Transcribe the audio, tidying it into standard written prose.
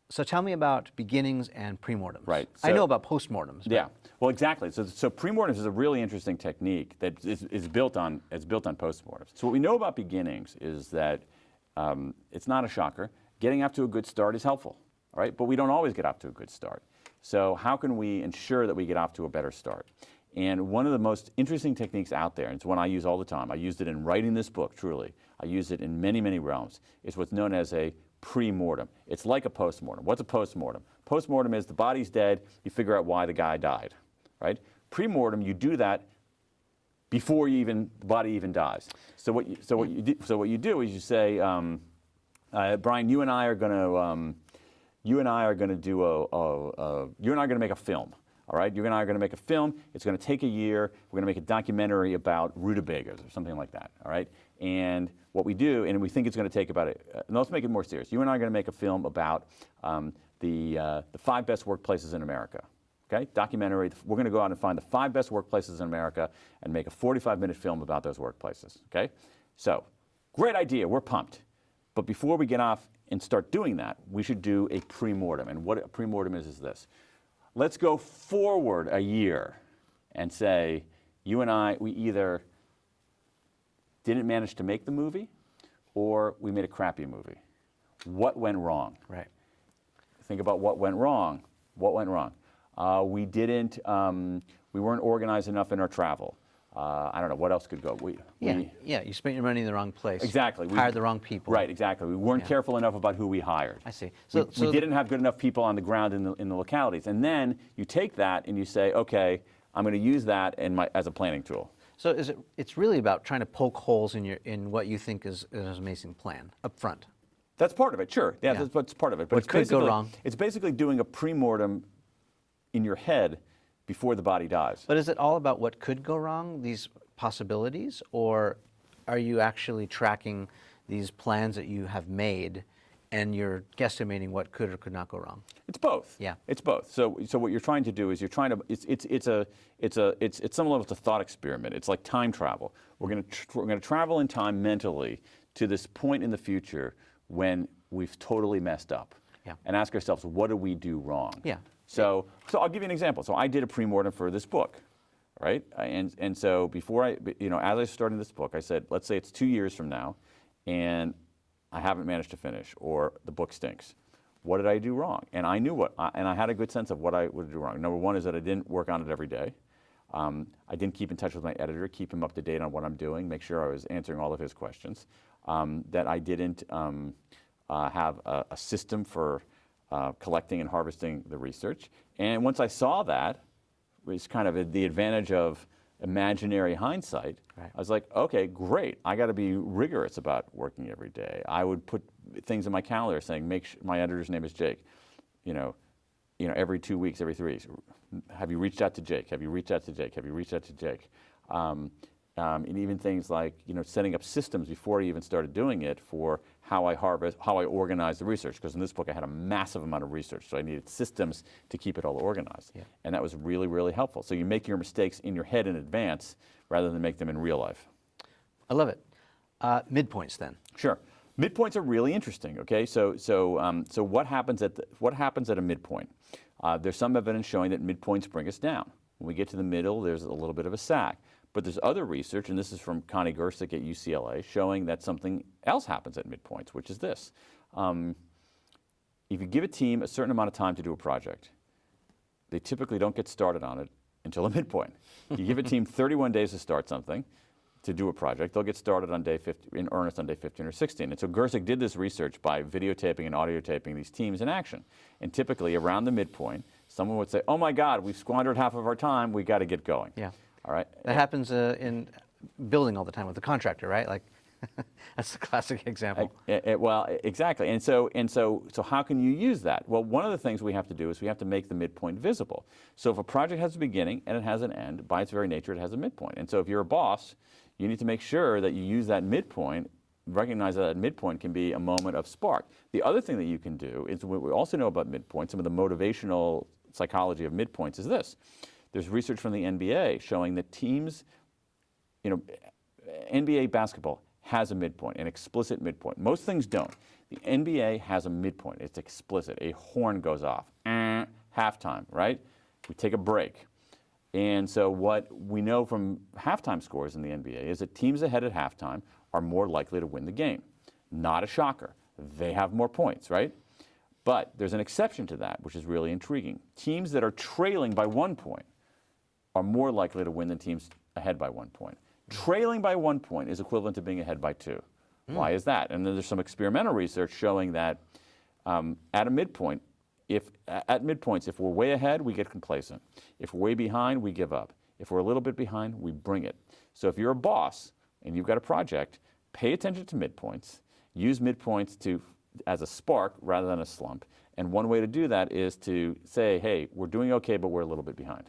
So tell me about beginnings and premortems. Right. I So- know about postmortems. but- Yeah, well, exactly. So premortems is a really interesting technique that is built on postmortems. So what we know about beginnings is that it's not a shocker. Getting off to a good start is helpful, all right? But we don't always get off to a good start. So how can we ensure that we get off to a better start? And one of the most interesting techniques out there, and it's one I use all the time, I used it in writing this book, truly. I use it in many, many realms, is what's known as a premortem. It's like a postmortem. What's a postmortem? Postmortem is the body's dead, you figure out why the guy died, right? Premortem, you do that before the body even dies. So what you do is you say, Brian, you and I are going to make a film. All right, you and I are going to make a film. It's going to take a year. We're going to make a documentary about rutabagas or something like that. All right, and what we do, and we think it's going to take about no, let's make it more serious. You and I are going to make a film about the 5 best workplaces in America. Okay, documentary. We're going to go out and find the 5 best workplaces in America and make a 45-minute film about those workplaces. Okay, so great idea. We're pumped. But before we get off and start doing that, we should do a premortem. And what a premortem is this. Let's go forward a year and say, you and I, we either didn't manage to make the movie or we made a crappy movie. What went wrong? Right. Think about what went wrong. What went wrong? We weren't organized enough in our travel. I don't know, what else could go? You spent your money in the wrong place. Exactly. Hired the wrong people. Right, exactly. We weren't careful enough about who we hired. I see. We didn't have good enough people on the ground in the localities. And then you take that and you say, okay, I'm going to use that as a planning tool. So it's really about trying to poke holes in what you think is an amazing plan up front. That's part of it, sure. Yeah, that's part of it. But What could go wrong? It's basically doing a premortem in your head before the body dies. But is it all about what could go wrong, these possibilities, or are you actually tracking these plans that you have made and you're guesstimating what could or could not go wrong? It's both. Yeah. It's both. So what you're trying to do is it's some level it's a thought experiment. It's like time travel. We're going to travel in time mentally to this point in the future when we've totally messed up. Yeah. And ask ourselves, what did we do wrong? Yeah. So I'll give you an example. So I did a premortem for this book, right? And so before as I was starting this book, I said, let's say it's 2 years from now, and I haven't managed to finish, or the book stinks. What did I do wrong? And I knew and I had a good sense of what I would do wrong. Number one is that I didn't work on it every day. I didn't keep in touch with my editor, keep him up to date on what I'm doing, make sure I was answering all of his questions. That I didn't have a system for collecting and harvesting the research. And once I saw that, it was kind of the advantage of imaginary hindsight. Right. I was like, okay, great. I got to be rigorous about working every day. I would put things in my calendar saying, my editor's name is Jake. Every 2 weeks, every 3 weeks, have you reached out to Jake? Have you reached out to Jake? Have you reached out to Jake? And even things like setting up systems before I even started doing it for how I organize the research. Because in this book I had a massive amount of research, so I needed systems to keep it all organized. Yeah. And that was really, really helpful. So you make your mistakes in your head in advance rather than make them in real life. I love it. Midpoints then. Sure. Midpoints are really interesting. Okay, so what happens at a midpoint? There's some evidence showing that midpoints bring us down. When we get to the middle, there's a little bit of a sag. But there's other research, and this is from Connie Gersick at UCLA, showing that something else happens at midpoints, which is this. If you give a team a certain amount of time to do a project, they typically don't get started on it until a midpoint. You give a team 31 days to start something, to do a project, they'll get started on day 50, in earnest on day 15 or 16. And so Gersick did this research by videotaping and audio taping these teams in action. And typically around the midpoint, someone would say, oh my God, we've squandered half of our time, we got to get going. Yeah. All right. That happens in building all the time with the contractor, right? Like, that's the classic example. Well, exactly. And so how can you use that? Well, one of the things we have to do is we have to make the midpoint visible. So if a project has a beginning and it has an end, by its very nature, it has a midpoint. And so if you're a boss, you need to make sure that you use that midpoint, recognize that midpoint can be a moment of spark. The other thing that you can do is what we also know about midpoints, some of the motivational psychology of midpoints is this. There's research from the NBA showing that teams, NBA basketball has a midpoint, an explicit midpoint. Most things don't. The NBA has a midpoint. It's explicit. A horn goes off. Halftime, right? We take a break. And so what we know from halftime scores in the NBA is that teams ahead at halftime are more likely to win the game. Not a shocker. They have more points, right? But there's an exception to that, which is really intriguing. Teams that are trailing by 1 point are more likely to win than teams ahead by 1 point. Trailing by 1 point is equivalent to being ahead by 2. Why is that? And then there's some experimental research showing that at midpoints, if we're way ahead, we get complacent. If we're way behind, we give up. If we're a little bit behind, we bring it. So if you're a boss and you've got a project, pay attention to midpoints. Use midpoints as a spark rather than a slump. And one way to do that is to say, hey, we're doing okay, but we're a little bit behind.